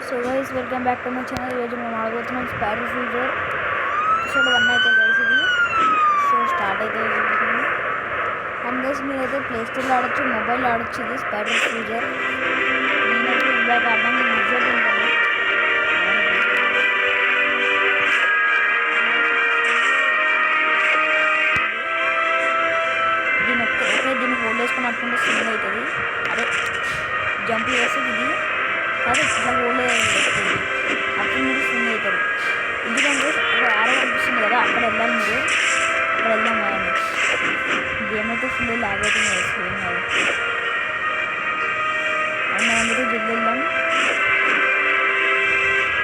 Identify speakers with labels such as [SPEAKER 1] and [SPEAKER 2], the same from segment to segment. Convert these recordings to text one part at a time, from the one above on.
[SPEAKER 1] So guys, welcome back to my channel. ఈరోజు మనం ఆడబోతున్నాం spider ఫ్యూజర్ episode 1 అయితే గైస్ ఇది. సో స్టార్ట్ అయితే అవుతుంది. అండ్ గైస్ మీరైతే ప్లే స్టోర్లో ఆడొచ్చు, మొబైల్లో ఆడొచ్చు. ఇది స్పైడర్ ఫ్యూజర్. నేనైతే ఇందాక ఆడడానికి నిజంగా ఉంటాను. దీన్ని హోల్డ్ వేసుకొని అట్టుకుంటే స్వింగ్ అవుతుంది. అదే జంప్ చేసి ఇది అదే ఇట్లా హోల్డ్ వేస్తుంది. అప్పుడు మీరు స్వింగ్ అవుతారు. ఎందుకంటే ఒక ఆరో కనిపిస్తుంది కదా, అక్కడ వెళ్ళాలి మీరు. అక్కడ వెళ్దాం కదండి. గేమ్ అయితే ఫుల్ లాగ్ అవుతుంది కదా, స్వింగ్ కాదు. అండ్ మనం మీరు జల్లి వెళ్దాం.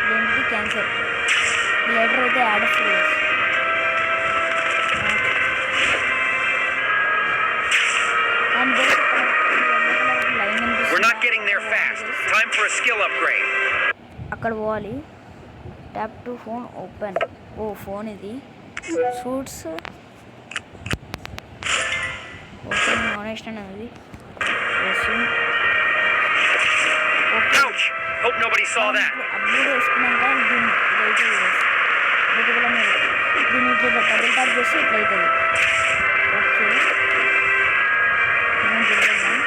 [SPEAKER 1] దేనికి క్యాన్సర్ లెటర్ అయితే యాడ్ వస్తుంది. అక్కడ పోవాలి. Tap to phone open. ఓ ఫోన్ ఇది. షూట్స్ ఓపెన్ ఆనెస్ట్ అనేది అప్లోడ్ వేసుకున్నాక దీన్ని ఇట్లా డబుల్ ట్యాప్ చేస్తే ఇట్లా అవుతుంది. ఓకే మనం చూద్దాం.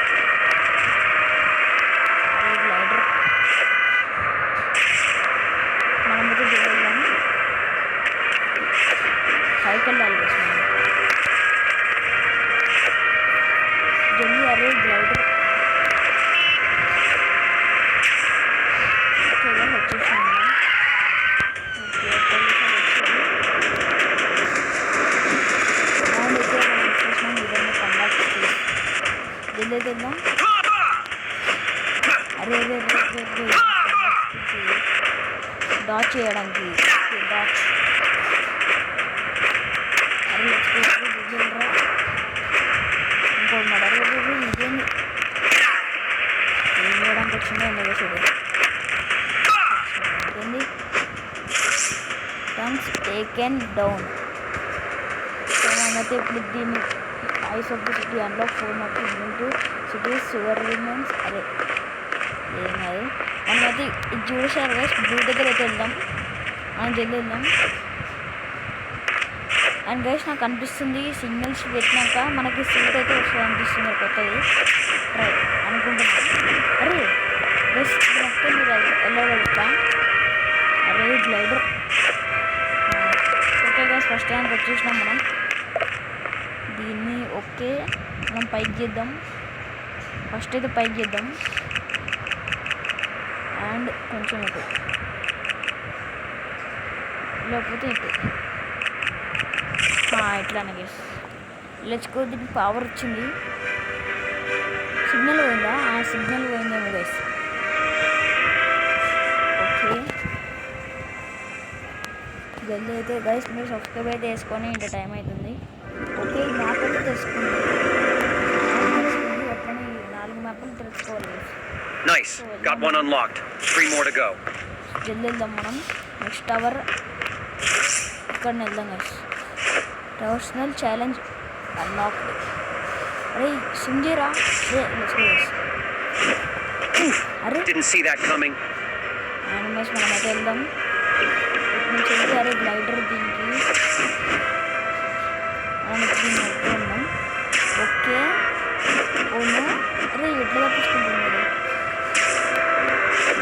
[SPEAKER 1] గ్లైడర్ మనమైతే చూద్దాం. పైకి వెళ్ళాలి జల్దీ. అరే గ్లైడర్ వచ్చేసాను. ఓకే అండ్ అయితే మనం వచ్చేసినాం. ఇదన్నీ కండక్ట్ జల్దీ అయితే వెళ్దాం. అరే డాచ్ చేయడానికి డాచ్. అరే ఇంకోటి అరే ఇదేంది ఏం చేయడానికి వచ్చిందో ఎందుకు చూడు. ఏంది థ్యాంక్స్ టేకెన్ డౌన్. సో మనమైతే ఇప్పుడు దీన్ని eyes of the city unlock 4 cities sewer remains. అరే ఏం కాదు. మనమైతే ఇది చూసారు గైస్, బ్లూ దగ్గర అయితే వెళ్దాం. మనం జల్దీ వెళ్దాం. అండ్ గైస్ నాకు అనిపిస్తుంది సిగ్నల్స్ పెట్టినాక మనకి సీట్ అయితే వస్తుంది అనిపిస్తుంది కొత్తది. ట్రై అనుకుంటున్నాను. అరే గైస్ మొత్తం మీరు వెళ్ళగలుగుతా. అరే గ్లైడర్. ఓకే గైస్ ఫస్ట్ టైంకి వచ్చేసినాం మనం. దీన్ని ఓకే మనం పైకి చేద్దాం. ఫస్ట్ అయితే పైకి చేద్దాం. అండ్ కొంచెం ఇటు లేకపోతే ఇటు ఇట్లానే గైస్ లెచ్చుకో. దీనికి పవర్ వచ్చింది. సిగ్నల్ పోయిందా? Signal పోయిందేమో guys. ఓకే జల్దీ అయితే గైస్ మీరు సబ్స్క్రైబ్ అయితే వేసుకొని ఇంత టైం అవుతుంది. ఓకే ఈ మ్యాప్ అయితే తెలుసుకుంది. అట్లనే 4 మ్యాప్లు తెలుసుకోవాలి guys.
[SPEAKER 2] Nice. Got one unlocked. 3 more to go.
[SPEAKER 1] జల్దీ వెళ్దాం మనం. నెక్స్ట్ టవర్ ఇక్కడ వెళ్దాం గైస్. Personal challenge unlocked. అరే సింగేరా. అరే
[SPEAKER 2] Didn't see that coming.
[SPEAKER 1] Animes మనమైతే వెళ్దాం. ఇటు నుంచి వెళ్తే అరే గ్లైడర్ దీనికి మనం దీన్ని వెళ్తున్నాం. Okay own. అరే ఎట్లా తప్పించుకుంటున్నాడు.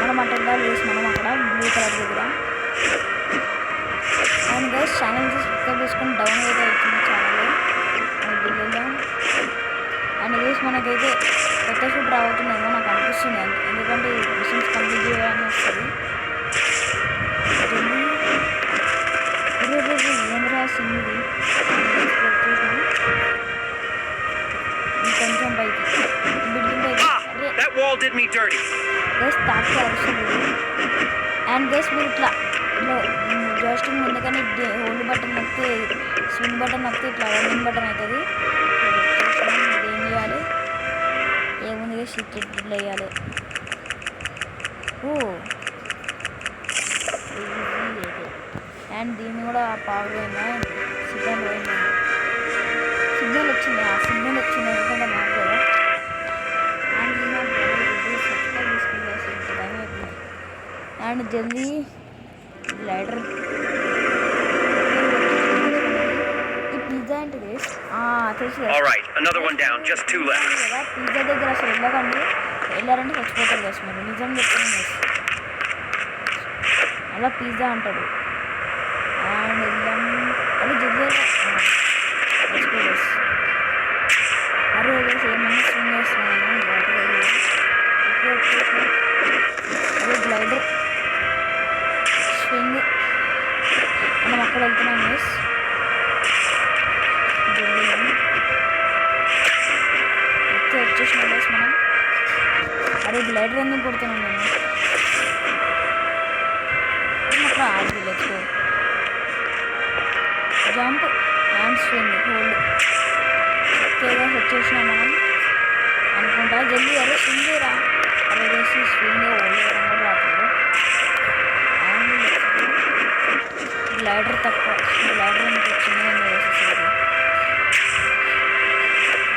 [SPEAKER 1] మనం అట్లా వెళ్ళాలి వేసి మనం అక్కడ బ్లూ కలర్ దగ్గర. అండ్ గైస్ ఛానల్ సబ్స్క్రైబ్ చేసుకొని డౌన్ అయితే అవుతుంది ఛానల్. మనకి వెళ్దాం. అండ్ గైస్ మనకైతే కొత్త షూట్ రాబోతుందేమో నాకు అనిపిస్తుంది. ఎందుకంటే మిషన్స్ కంప్లీట్ చేయాలని వస్తుంది. ఏం రాసింది ఇంకొంచెం పైకి బిల్డింగ్ పైకి గైస్ తాకి అవసరం లేదు. అండ్ గైస్ మీరు ఇట్లా జోస్టింగ్ ఉంది కానీ హోల్డ్ బటన్ నొక్కితే స్వింగ్ బటన్ నొక్కితే ఇట్లా రన్నింగ్ బటన్ అవుతుంది. ఏం చేయాలి ఏముంది సీక్రెట్ ఇట్లా వేయాలి. ఓ అండ్ దీన్ని కూడా పవర్ పోయిందా, సిగ్నల్ పోయిందా? సిగ్నల్ వచ్చింది. సిగ్నల్ వచ్చింది ఎందుకంటే మాకు కదా. అండ్ సబ్స్క్రైబ్ చేసుకుంటే టైం అయిపోయింది. అండ్ జల్దీ గ్లైడర్. ఈ పిజ్జా ఏంటిది? తెలుసు
[SPEAKER 2] All right, another one down. Just 2 left.
[SPEAKER 1] కదా, పిజ్జా దగ్గర అసలు వెళ్ళకండి. వెళ్ళారంటే చచ్చిపోతారు కదా మీరు. నిజం చెప్తున్నాను. అలా పిజ్జా అంటాడు. అండ్ వెళ్ళాం. అది జల్దీ అరే ఏమన్నా స్వింగ్ చేస్తున్నాను. అదే గ్లైడర్ స్వింగ్ మనం అక్కడ వెళ్తున్నాం. మిస్ వచ్చేసినాం మిస్ మనం. అరే గ్లైడర్ ఎందుకు కొడుతున్నాం నేను అక్కడ ఆగి. Let's go. Jump and swing hold. ఓకేగా వచ్చేసినాం మనం అనుకుంటా. జల్దీ అరే స్వింగ్ రా. అరే వేసి స్వింగ్ హోల్డ్ చేయడం కూడా రావట్లేదు. గ్లైడర్ తక్కువ. గ్లైడర్ ఎందుకు వచ్చింది అని వేసేసి.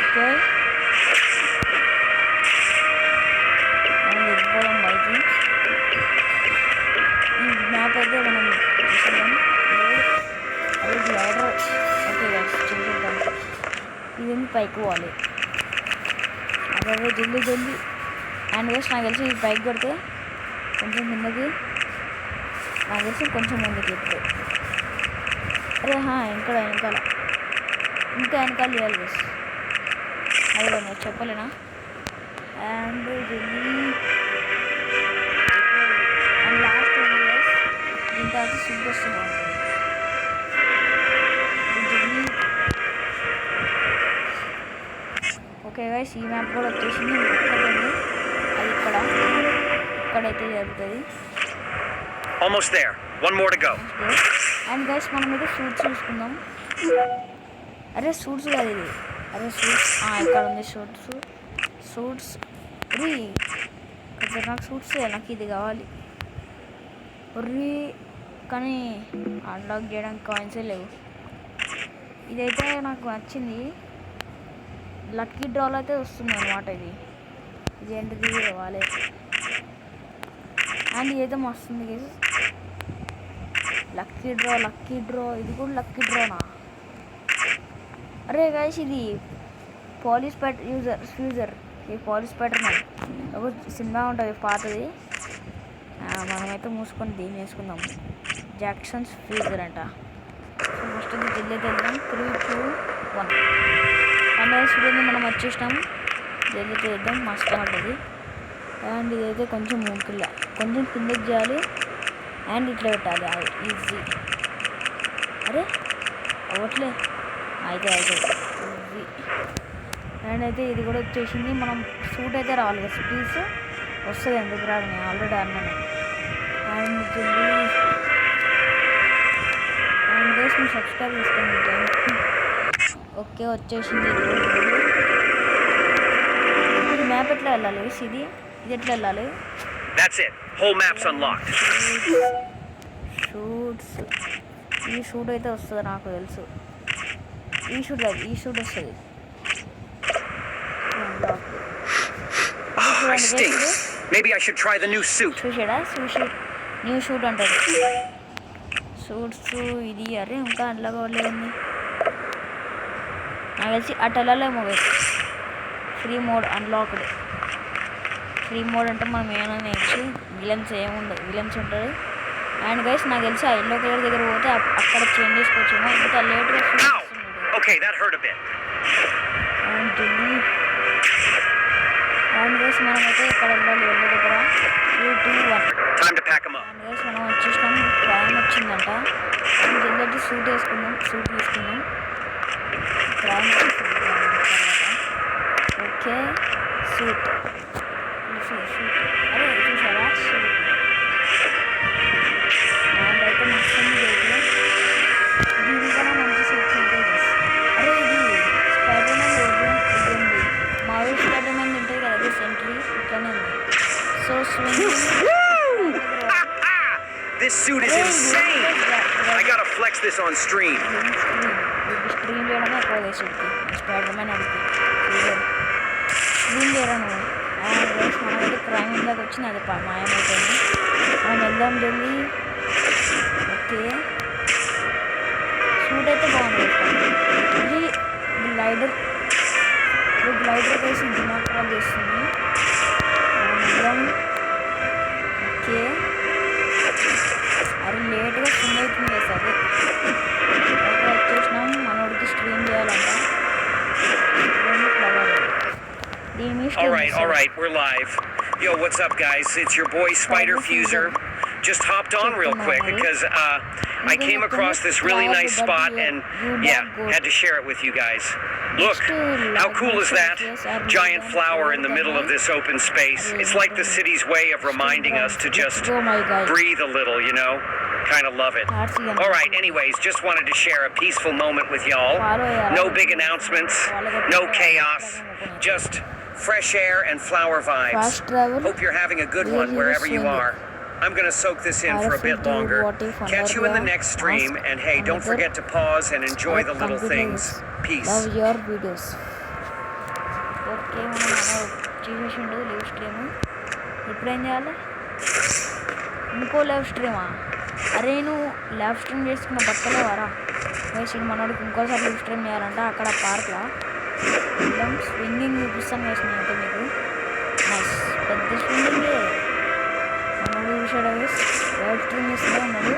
[SPEAKER 1] ఓకే మనం వెళ్ళిపోదాం బయటికి. ఈ మ్యాప్ అయితే మనం చూసాం. అది గ్లైడర్. ఓకే చూద్దాం. ఇది పైకి పోవాలి. అదే జల్దీ జల్దీ. అండ్ వేస్ట్ నాకు తెలిసి ఈ పైకి కొడితే కొంచెం ముందుకి, నాకు తెలిసి కొంచెం ముందుకి ఇప్పుడు. అరే ఇంకా వెనకాల చేయాలి వేస్ట్. అది నేను చెప్పలేనా. అండ్ జల్దీ అండ్ లాస్ట్ వేస్ట్ దీని తర్వాత సూప్ వస్తున్నాం. ఓకే గైస్ ఈ మ్యాప్ కూడా వచ్చేసింది. అది ఇక్కడైతే జరుగుతుంది.
[SPEAKER 2] Almost there. One more to go.
[SPEAKER 1] And guys మనం అయితే సూట్స్ చూసుకుందాం. అరే సూట్స్ కాదు ఇది. అరే సూట్స్ ఇక్కడ ఉంది. సూట్స్ రీ నాకు సూట్స్ నాకు ఇది కావాలి రీ. కానీ అన్లాక్ చేయడానికి కాయిన్సే లేవు. ఇదైతే నాకు నచ్చింది. లక్కీ డ్రాలో అయితే వస్తుంది అనమాట. ఇది ఏంటిది వాళ్ళే. అండ్ ఇదైతే మస్తుంది గైస్. లక్కీ డ్రా ఇది కూడా లక్కీ డ్రానా? అరే గైస్ ఇది పోలీస్ ఫ్యూజర్. ఈ పోలీస్ ప్యాటర్న్ ఒక సినిమా ఉంటుంది పాతది. మనమైతే మూసుకొని దీన్ని వేసుకుందాం. జాక్షన్స్ ఫ్యూజర్ అంట. సో ఫస్ట్ జల్దీ వెళ్దాం. 3, 2, 1 అండ్ చూడండి మనం వచ్చేసినాం. జల్దీ చేద్దాం. మస్తు ఉంటుంది. అండ్ ఇదైతే కొంచెం కొంచెం కిందకి చేయాలి. అండ్ ఇట్లా పెట్టాలి. ఈజీ. అరే అవ్వట్లే. అయితే ఈజీ. అండ్ అయితే ఇది కూడా వచ్చేసింది. మనం సూట్ అయితే రావాలి కదా. పీస్ వస్తుంది. ఎందుకు రాదు, నేను ఆల్రెడీ అన్నాను. అండ్ గైస్ మీరు సబ్స్క్రైబ్ చేసుకోండి. ఓకే వచ్చేసింది. ఇది మ్యాప్ ఎట్లా వెళ్ళాలి? ఇది ఎట్లా వెళ్ళాలి?
[SPEAKER 2] That's it. Whole map's unlocked.
[SPEAKER 1] Shoots. ఈ షూట్ అయితే వస్తుంది నాకు తెలుసు. ఈ షూట్ వస్తుంది.
[SPEAKER 2] Stinks. Maybe I should try the new suit.
[SPEAKER 1] చూసాడా? న్యూ షూట్ అంటారు. షూట్స్ ఇది. అరే ఇంకా అట్లా కావలేదండి నాకు తెలిసి అటు వెళ్ళలేమో. Free mode unlocked. Free mode అంటే మనం ఏమైనా నేర్చి విలన్స్ ఏముండదు. విలన్స్ ఉంటుంది. అండ్ గైస్ నాకు తెలిసి ఆ ఎల్లో కలర్ దగ్గర పోతే అక్కడ చేంజ్ చేసుకోవచ్చేమో. ఇంత లేట్గా అండ్ గైస్ మనమైతే ఇక్కడ వెళ్ళాలి. ఎల్లో దగ్గర 3, 2, 1 అండ్ గైస్ మనం వచ్చేసినాం. ట్రైన్ వచ్చిందంట. జల్దీ సూట్ తీసుకుందాం. Train okay suit. అరే చూసారా సూట్. అండ్ అయితే మస్తు దీనికన్నా మంచి సూట్స్ ఉంటాయి. అరే ఇది స్పైడర్ మ్యాన్ ఉంది. మావిల్ స్పైడర్ మ్యాన్ ఉంటుంది కదా, అది సెంట్రీ ఇట్లానే ఉంది. So swing.
[SPEAKER 2] This suit is insane. I gotta flex this on stream.
[SPEAKER 1] Stream చేయడమే ఎక్కువ వేసుకుంది. స్పైడర్ మ్యాన్ అడిగి స్ట్రీమ్ చేయరా నువ్వు. మనమైతే క్రైమ్ ఇందాక వచ్చింది. అది మాయమైపోయింది. మనం వెళ్దాం జల్దీ. ఓకే సూట్ అయితే బాగుంది. ఇది గ్లైడర్ వేసి దిమాక్రాల్ చేస్తుంది. వెళ్దాం. ఓకే అరే లేట్గా స్విమ్ అవుతుంది కదా సరే. ఓకే వచ్చేసినాం. మనోడికి స్ట్రీమ్ చేయాలంట. ఫ్లవర్ దీని మీద
[SPEAKER 2] All right, we're live. Yo, what's up, guys? It's your boy Spider Fuser. Just hopped on real quick because I came across this really nice spot and yeah, had to share it with you guys. Look, how cool is that? Giant flower in the middle of this open space. It's like the city's way of reminding us to just breathe a little, you know? Kind of love it. All right, anyways, just wanted to share a peaceful moment with y'all. No big announcements, no chaos, just fresh air and flower vibes. Hope you're having a good one wherever you are. I'm going to soak this in for a bit longer. Catch you in the next stream, and hey, don't forget to pause and enjoy the little things. Peace.
[SPEAKER 1] Love your videos. Okay మనం చేసేసిండు live stream. ఇప్పుడు ఏం చేయాలి? ఇంకో live స్ట్రీమా? అరే నువ్వు live stream చేసుకున్న బట్టలే వారా వేసి మనోడికి ఇంకోసారి లైవ్ స్ట్రీమ్ చేయాలంట అక్కడ పార్క్లో. మొత్తం స్వింగింగ్ చూపిస్తాను వేసిన అయితే మీకు నైస్ పెద్ద స్వింగింగ్. మనోడు చూసాడు లైవ్ స్ట్రీమ్ చేస్తూనే ఉన్నాడు.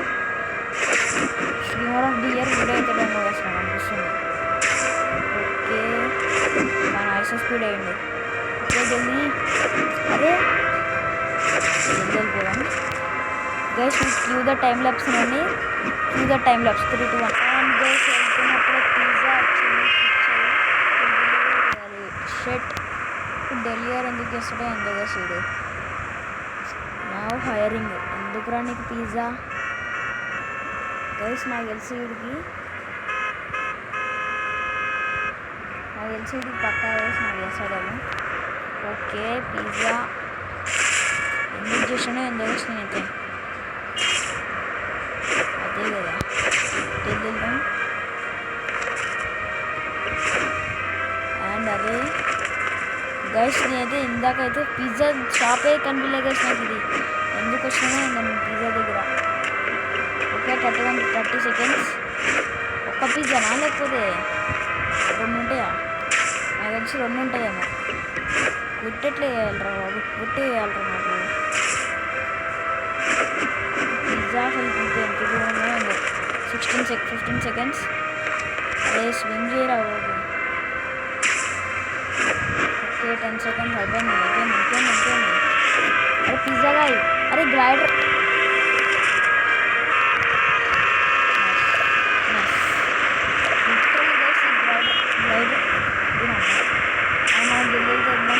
[SPEAKER 1] Streamer of the year video అయితే డౌన్లోడ్ చేస్తున్నాడు అనిపిస్తుంది. ఓకే మన ఐసో స్పీడ్ అయ్యింది. ఓకే జల్దీ అరే జల్దీ వెళ్ళిపోదాం guys. Cue the time lapse అండి. Cue the time lapse 3, 2, 1 and guys వెళ్తున్నప్పుడు పిజ్జా వచ్చింది. షెట్ డెలివరీ ఎందుకు చేస్తాడో ఎందుకు సీడు నా హైరింగ్ ఎందుకురా నీకు పిజ్జా గైస్. నాకు తెలిసి వీడికి పక్కా వేసి నాకు చేస్తాడేమో. ఓకే పిజ్జా ఎందుకు చేసానో ఎందుకు వచ్చిన అయితే అదే కదా తెలియదాం. అండ్ అదే గైస్ నేనైతే ఇందాకైతే పిజ్జా షాపే కనిపించలేకేసిన ఇది ఎందుకు వచ్చినానో నేను పిజ్జా దగ్గర. Okay 30 seconds. ఒక్క పిజ్జానా లేకపోతే 2 ఉంటాయా? నాకు తెలిసి 2 ఉంటాయేమో. కుట్టెట్లే వేయాలరా బాబు, కుట్టి వేయాలరా నాకు పిజ్జా అసలు ఎంత దూరంగా ఉంది. 15 సెకండ్స్. అదే స్విమ్ చేయరా బాబు. ఓకే 10 సెకండ్స్ అయిపోయింది. అరే పిజ్జా గాయ అరే గ్లైడర్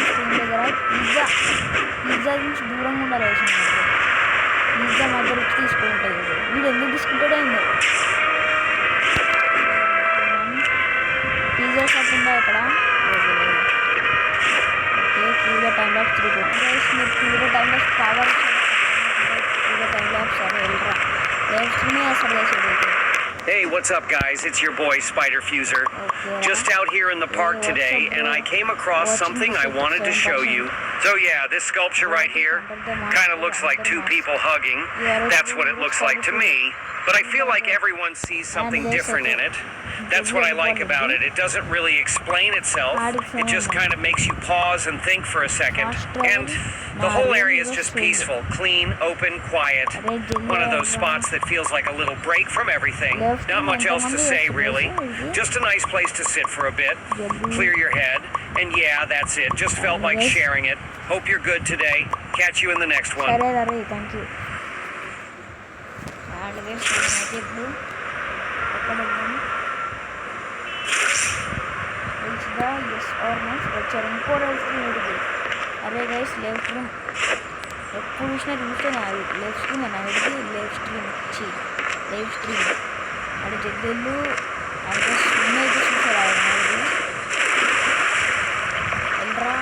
[SPEAKER 1] స్క్రీన్ దగ్గర పిజ్జా నుంచి దూరంగా ఉండాలి. పిజ్జా మధ్య రుచి తీసుకుంటుంది. వీడు ఎందుకు తీసుకుంటాడో ఏందో. పిజ్జా షాప్ ఉందా ఇక్కడ? ఓకే క్యూగా టైం ల్యాప్స్ 3, 2, 1 మీరు క్యూగా టైం ల్యాప్స్ కావాలి. క్యూగా టైం ల్యాప్స్ సరే వెళ్ళరా లైవ్ స్ట్రీమే అసలు చేసేది.
[SPEAKER 2] Hey, what's up, guys? It's your boy Spider Fuser. Just out here in the park today, and I came across something I wanted to show you. So yeah, this sculpture right here kind of looks like 2 people hugging. That's what it looks like to me. But I feel like everyone sees something different in it. That's what I like about it. It doesn't really explain itself. It just kind of makes you pause and think for a second. And the whole area is just peaceful, clean, open, quiet. One of those spots that feels like a little break from everything. Not much else to say, really. Just a nice place to sit for a bit, clear your head, and yeah, that's it. Just felt like sharing it. Hope you're good today. Catch you in the next one.
[SPEAKER 1] Thank you. ఇప్పుడు ఎక్కడ yes are no వచ్చారు. ఇంకో left stream ఇది. అరే guys left stream ఎప్పుడు చూసినా left stream అన్న ఇది లెఫ్ట్ స్ట్రీమ్ అది జగ్గెళ్ళు అంటే స్ట్రీమ్ అయితే చూసారా వెళ్ళరా.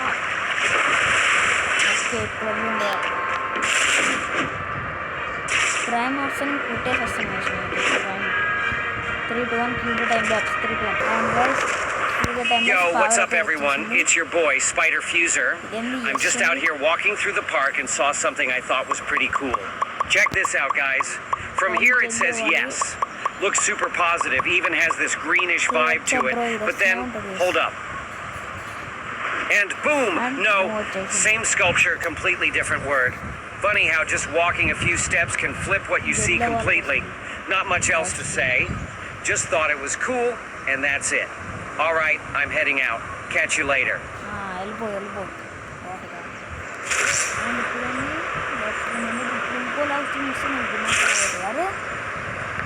[SPEAKER 1] ఓకే ఇప్పుడు ఉండే క్రైమ్ ఆప్షన్ కుట్టేసి వస్తాను. 3, 2, 1 cube time lapse 3, 2, 1 and guys
[SPEAKER 2] Yo, what's up everyone? It's your boy Spider Fuser. I'm just out here walking through the park and saw something I thought was pretty cool. Check this out, guys. From here it says yes. Looks super positive, even has this greenish vibe to it. But then, hold up. And boom! No, same sculpture, completely different word. Funny how just walking a few steps can flip what you see completely. Not much else to say. Just thought it was cool, and that's it. All right, I'm heading out. Catch you later.
[SPEAKER 1] వెళ్ళిపో ఇంకో last stream ఇస్తాను అరే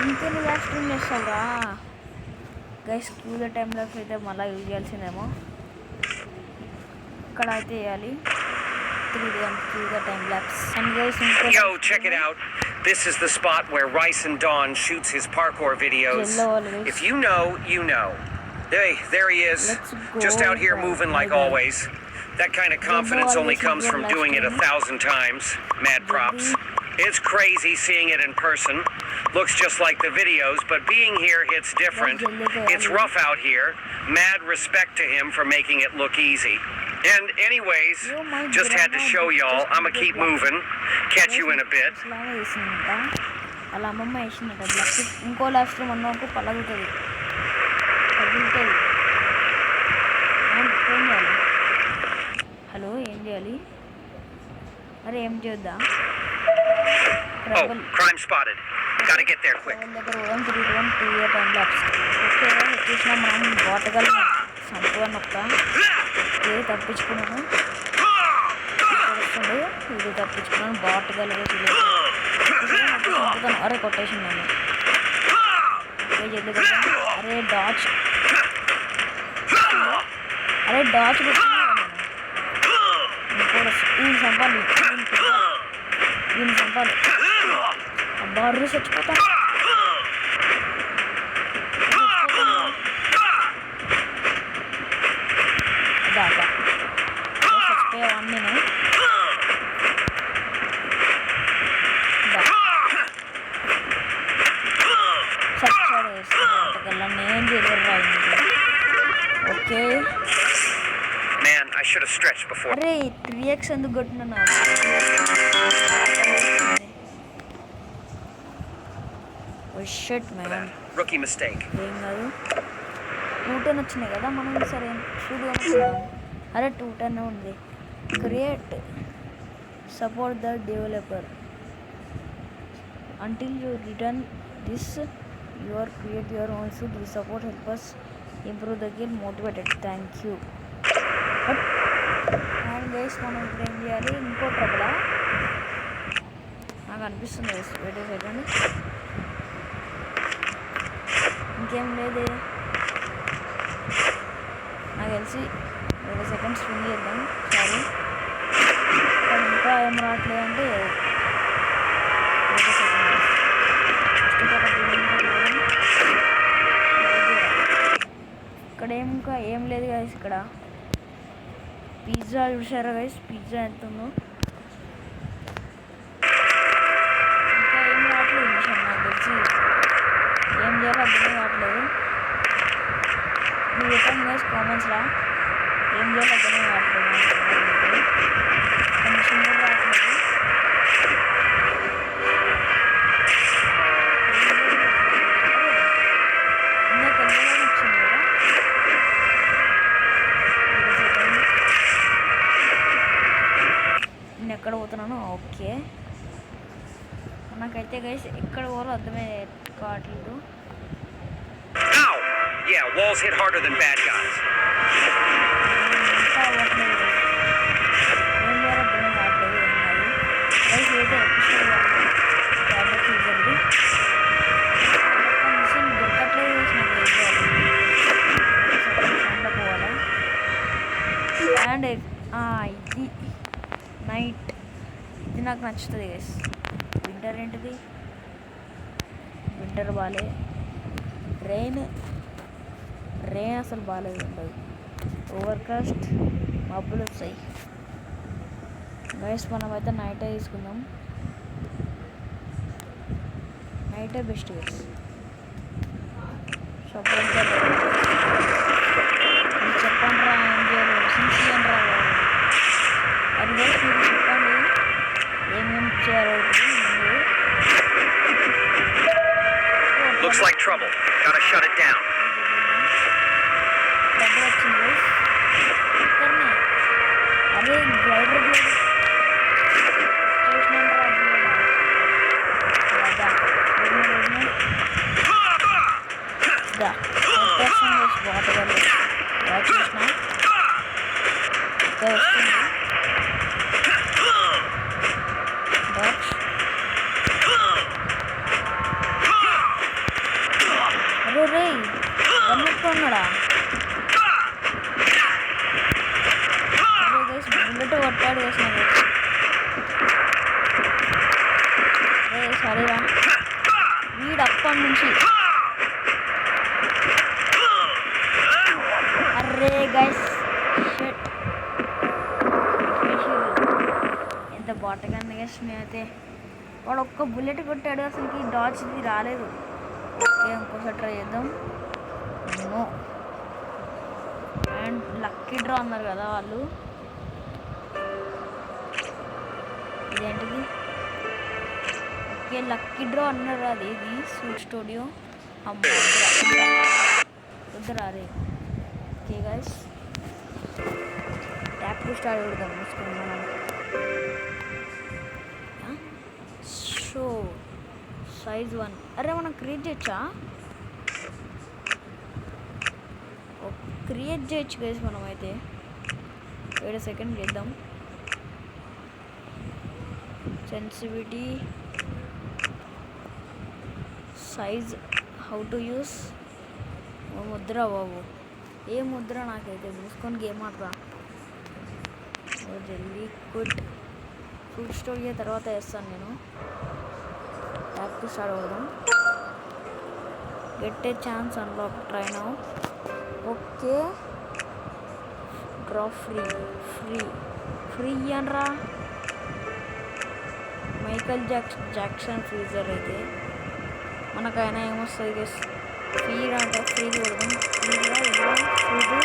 [SPEAKER 1] ఇంకెన్ని last stream చేస్తావురా guys cue the time lapse అయితే మళ్ళీ use చేయాల్సిందేమో ఇక్కడ అయితే వేయాలి 3D and cue the time lapse. And guys,
[SPEAKER 2] yo, check it out. This is the spot where Rice and Dawn shoots his parkour videos. If you know, you know. Hey, there he is. Just out here moving like always. That kind of confidence only comes from doing it 1,000 times. Mad props. It's crazy seeing it in person. Looks just like the videos, but being here hits different. It's rough out here. Mad respect to him for making it look easy. And anyways, just had to show y'all. I'ma keep moving. Catch you in a bit.
[SPEAKER 1] అలా అమ్మమ్మ వేసిందట black ఇంకో last అన్నకు పలగుతుంది పగులుతుంది ఏం చేయాలి hello ఏం చేయాలి అరే ఏం చేద్దా
[SPEAKER 2] Oh, crime spotted. Gotta get there quick.
[SPEAKER 1] దగ్గర పోదాం 3 2 టైం లాప్స్ ఓకే వచ్చేసిన మనం బాటగల్ సంపూర్ణ ఒక్క ఏ తప్పించుకున్నాను వస్తుంది ఇది తప్పించుకున్నాను బాటగల్ చంపుతాను అరే కొట్టేసి నేను అరే డాచ్ ఈయన చంపాలి అబ్బా అర్రీ చచ్చిపోతా చచ్చిపోయావన్నీ నేను చేయలేరు okay
[SPEAKER 2] Man, I should have stretched before.
[SPEAKER 1] అరే 3x ఎందుకు కొట్టినా షట్ మ్యాన్
[SPEAKER 2] Rookie mistake.
[SPEAKER 1] ఏం కాదు 210 వచ్చినాయి కదా మనం సరే చూద్దాం అరే 210 ఉంది create support the developer until you return this your create your own should the support help us improve the game motivated thank you and guys మనం ఇప్పుడు ఏం చేయాలి ఇంకో ట్రబులా నాకు అనిపిస్తుంది వీడియో పెట్టండి ఇంకేం లేదే నాకు తెలిసి 20 సెకండ్స్ స్వింగ్ చేద్దాం సారీ ఇంకా ఏం రావట్లేదంటే 20 సెకండ్స్ ఇక్కడ ఇంకా ఏం లేదు గైస్ ఇక్కడ పిజ్జా చూసారా గైస్ పిజ్జా ఎంత ఉందో ఇంకా ఏం రావట్లేదు మిషన్ నాకు తెలిసి ఏం చేయాలో అర్థం కావట్లేదు మీరు చెప్పండి గైస్ కామెంట్స్లో ఏం చేయాలో అర్థం కావట్లేదు మిషన్ కూడా రావట్లేదు ఇందాక ఎంత వచ్చింది కదా నేను ఎక్కడ పోతున్నాను ఓకే నాకైతే గైస్ ఎక్కడ పోవాలో అర్థమే కావట్లేదు
[SPEAKER 2] Ow! Yeah, walls hit harder than bad guys.
[SPEAKER 1] ఇంకా అవ్వట్లేదు ఏం చేయాలో అర్థమే కావట్లేదు ఏం కాదు గైస్ ఏదో ఎపిసోడ్ ఫ్యూచర్ది మిషన్ దొరకట్లేదు నాకు ఏం చేయాలి పోవాలా అండ్ ఇది నైట్ ఇది నాకు నచ్చుతుంది గైస్ వింటర్ ఏంటిది వింటర్ బాలే రెయిన్ అసలు బాగాలేదు ఉండదు ఓవర్కాస్ట్ మబ్బులు వస్తాయి గైస్ మనమైతే నైటే తీసుకుందాం నైటే బెస్ట్ గైస్ చెప్పండి రా ఏం చేయాలి సిన్సియన్ రా అది గైస్ మీరు చెప్పండి ఏమేమి చేయాలి ముందు
[SPEAKER 2] Looks like trouble. Gotta shut it down.
[SPEAKER 1] డబ్బు వచ్చింది guys. ఇక్కడనే అరే గ్లైడర్ వాటర్ చూసిన ఇంకా వస్తుంది అరే రే గమ్ముకున్నాడా బుల్లెట్ కొట్టాడు వేసిన అరే సరేరా వీడు అప్పటి నుంచి అరే గైస్ ఎంత బాటగానే గైస్ మేమైతే వాడు ఒక్క బుల్లెట్ కొట్టాడు అసలుకి డాచ్ది రాలేదు ఓకే ఇంకోసారి ట్రై చేద్దాం అండ్ లక్కీ డ్రా అన్నారు కదా వాళ్ళు ఇదేంటిది ఓకే లక్కీ డ్రా అన్నారు అది ఇది సూట్ స్టూడియో అమ్మ వద్దురా రే okay guys tap to start కొడదాం మూసుకొని మనం షో సైజ్ 1 అరే మనం క్రియేట్ చేయొచ్చా క్రియేట్ చేయొచ్చు గైస్ మనం అయితే వేరే సెకండ్ చేద్దాం sensitivity size how to use Mudra బాబు ఏ ముద్ర నాకైతే మూసుకొని గేమ్ ఆడరా జల్దీ క్విట్ ఫుడ్ స్టోర్ తర్వాత వేస్తాను నేను ట్యాప్ టు స్టార్ట్ అవుదాం get a chance unlock try now okay draw free అనరా మైకల్ జాక్సన్ ఫ్రీజర్ అయితే మనకైనా ఏమొస్తుంది గెస్ ఫ్రీగా అంటే ఫ్రీ కొడదాం ఫ్రీగా ఫ్రీగా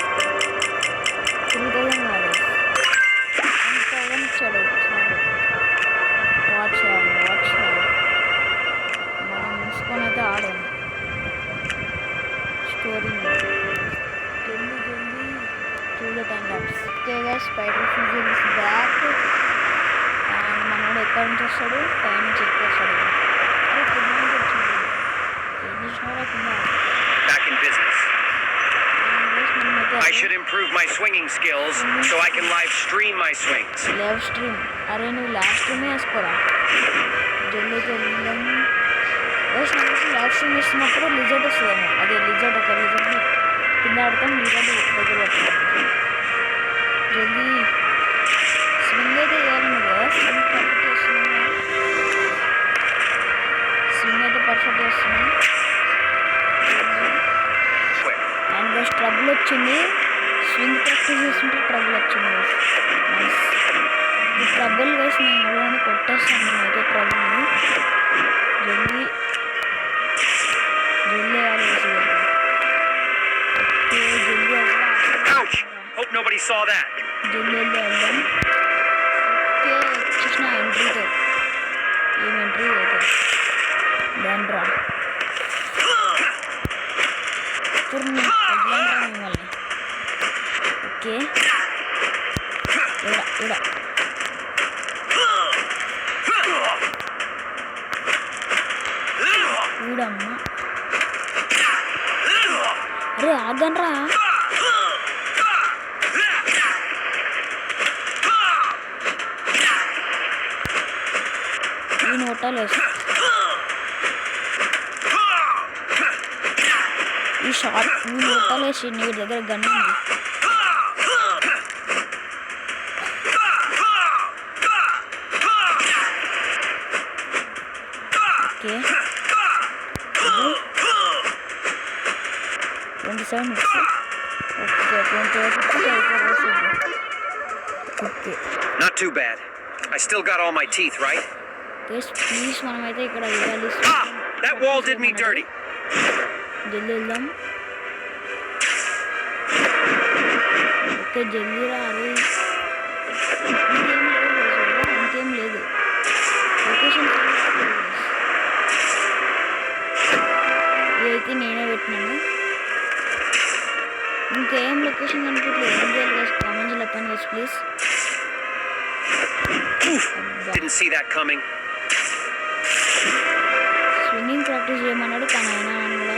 [SPEAKER 1] 3000 కాదు 1000 ఇచ్చాడు వాచ్ మనం ముంచుకొని అయితే ఆడాము స్టోరీ జల్దీ చూడ టైం ల్యాప్స్ ఓకేగా spider freezer is back and మనోడు ఎక్కడి నుంచి వస్తాడు టైం చెక్ చేస్తాడు
[SPEAKER 2] Back in business. I should improve my swinging skills so I can live stream my swings.
[SPEAKER 1] Live stream. అరే నువ్వు లైవ్ స్ట్రీమ్ వేసుకోరా జల్దీ బస్ నాకు లైవ్ స్ట్రీమ్ ఇస్తున్నప్పుడు లిజర్డ్ వస్తుందేమో అదే లిజర్డ్ ఒక లిజర్డ్ కింద ఆడతాం లిజర్డ్ దగ్గర వస్తుంది జల్దీ స్వింగ్ అయితే చేయాలి నువ్వు స్వింగ్ పర్ఫెక్ట్ చేస్తున్నావు స్వింగ్ అయితే పర్ఫెక్ట్ చేస్తున్నావు అండ్ బస్ ట్రబుల్ వచ్చింది స్వింగ్ ప్రాక్టీస్ చేస్తుంటే ట్రబుల్ వచ్చింది నైస్ ఈ ట్రబుల్ వేసి నేను ఎవరైనా కొట్టేస్తాను నేనైతే ట్రబుల్ని జల్దీ వేయాలి ఓకే జల్దీ
[SPEAKER 2] Hope nobody saw that.
[SPEAKER 1] జల్దీ వెళ్దాం ఓకే వచ్చేసిన ఎంట్రీతో ఏం ఎంట్రీ అయితే దండ్రా మిమ్మల్ని ఓకే ఇడ వీడమ్మ అరే ఆగండ్రా నేను కొట్టాలేసి ఈ షార్ట్ నేను కొట్టాలేసి నీ దగ్గర గన్ ఉంది okay 27 okay
[SPEAKER 2] Not too bad. I still got all my teeth, right?
[SPEAKER 1] Please మనమైతే ఇక్కడ వేయాలి
[SPEAKER 2] That wall did me dirty.
[SPEAKER 1] జల్దీ వెళ్దాం ఓకే జల్దీ రాలి ఇంకేం లేదు లొకేషన్ చెప్పినాను. ఇంకేం లొకేషన్ కనిపించలేదు. ఏం చేయాలి గైస్ కామెంట్స్లో చెప్పండి guys please.
[SPEAKER 2] Didn't see that coming.
[SPEAKER 1] Swimming practice చేయమన్నాడు కానీ అయినా కూడా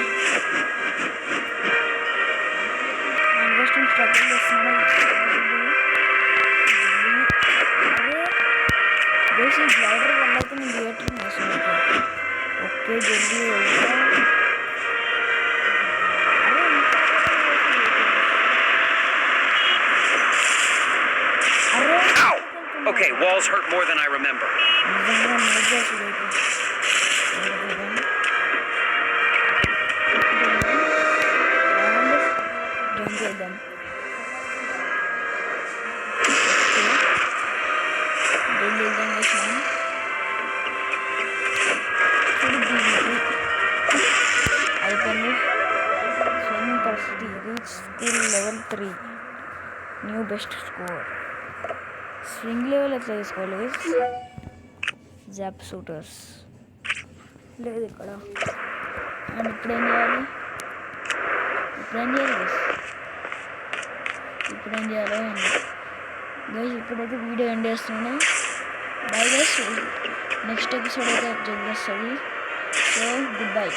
[SPEAKER 1] కోసం స్ట్రగుల్ చేస్తున్నాడు. ఈ గ్లైడర్ వల్ల అయితే నేను థియేటర్ వేసినట్టు. ఓకే జల్దీ
[SPEAKER 2] Okay, walls hurt more than I remember.
[SPEAKER 1] Swimming capacity reach skill level 3. New best score. Swing level ఎట్లా తీసుకోవాలి జాప్ షూటర్స్ లేదు ఇక్కడ. అండ్ ఇప్పుడు ఏం చేయాలి గైస్ ఇప్పుడైతే వీడియో ఎండ్ చేస్తున్నాను. బై గైస్, నెక్స్ట్ ఎపిసోడ్ అయితే జల్ది వస్తుంది. So good bye.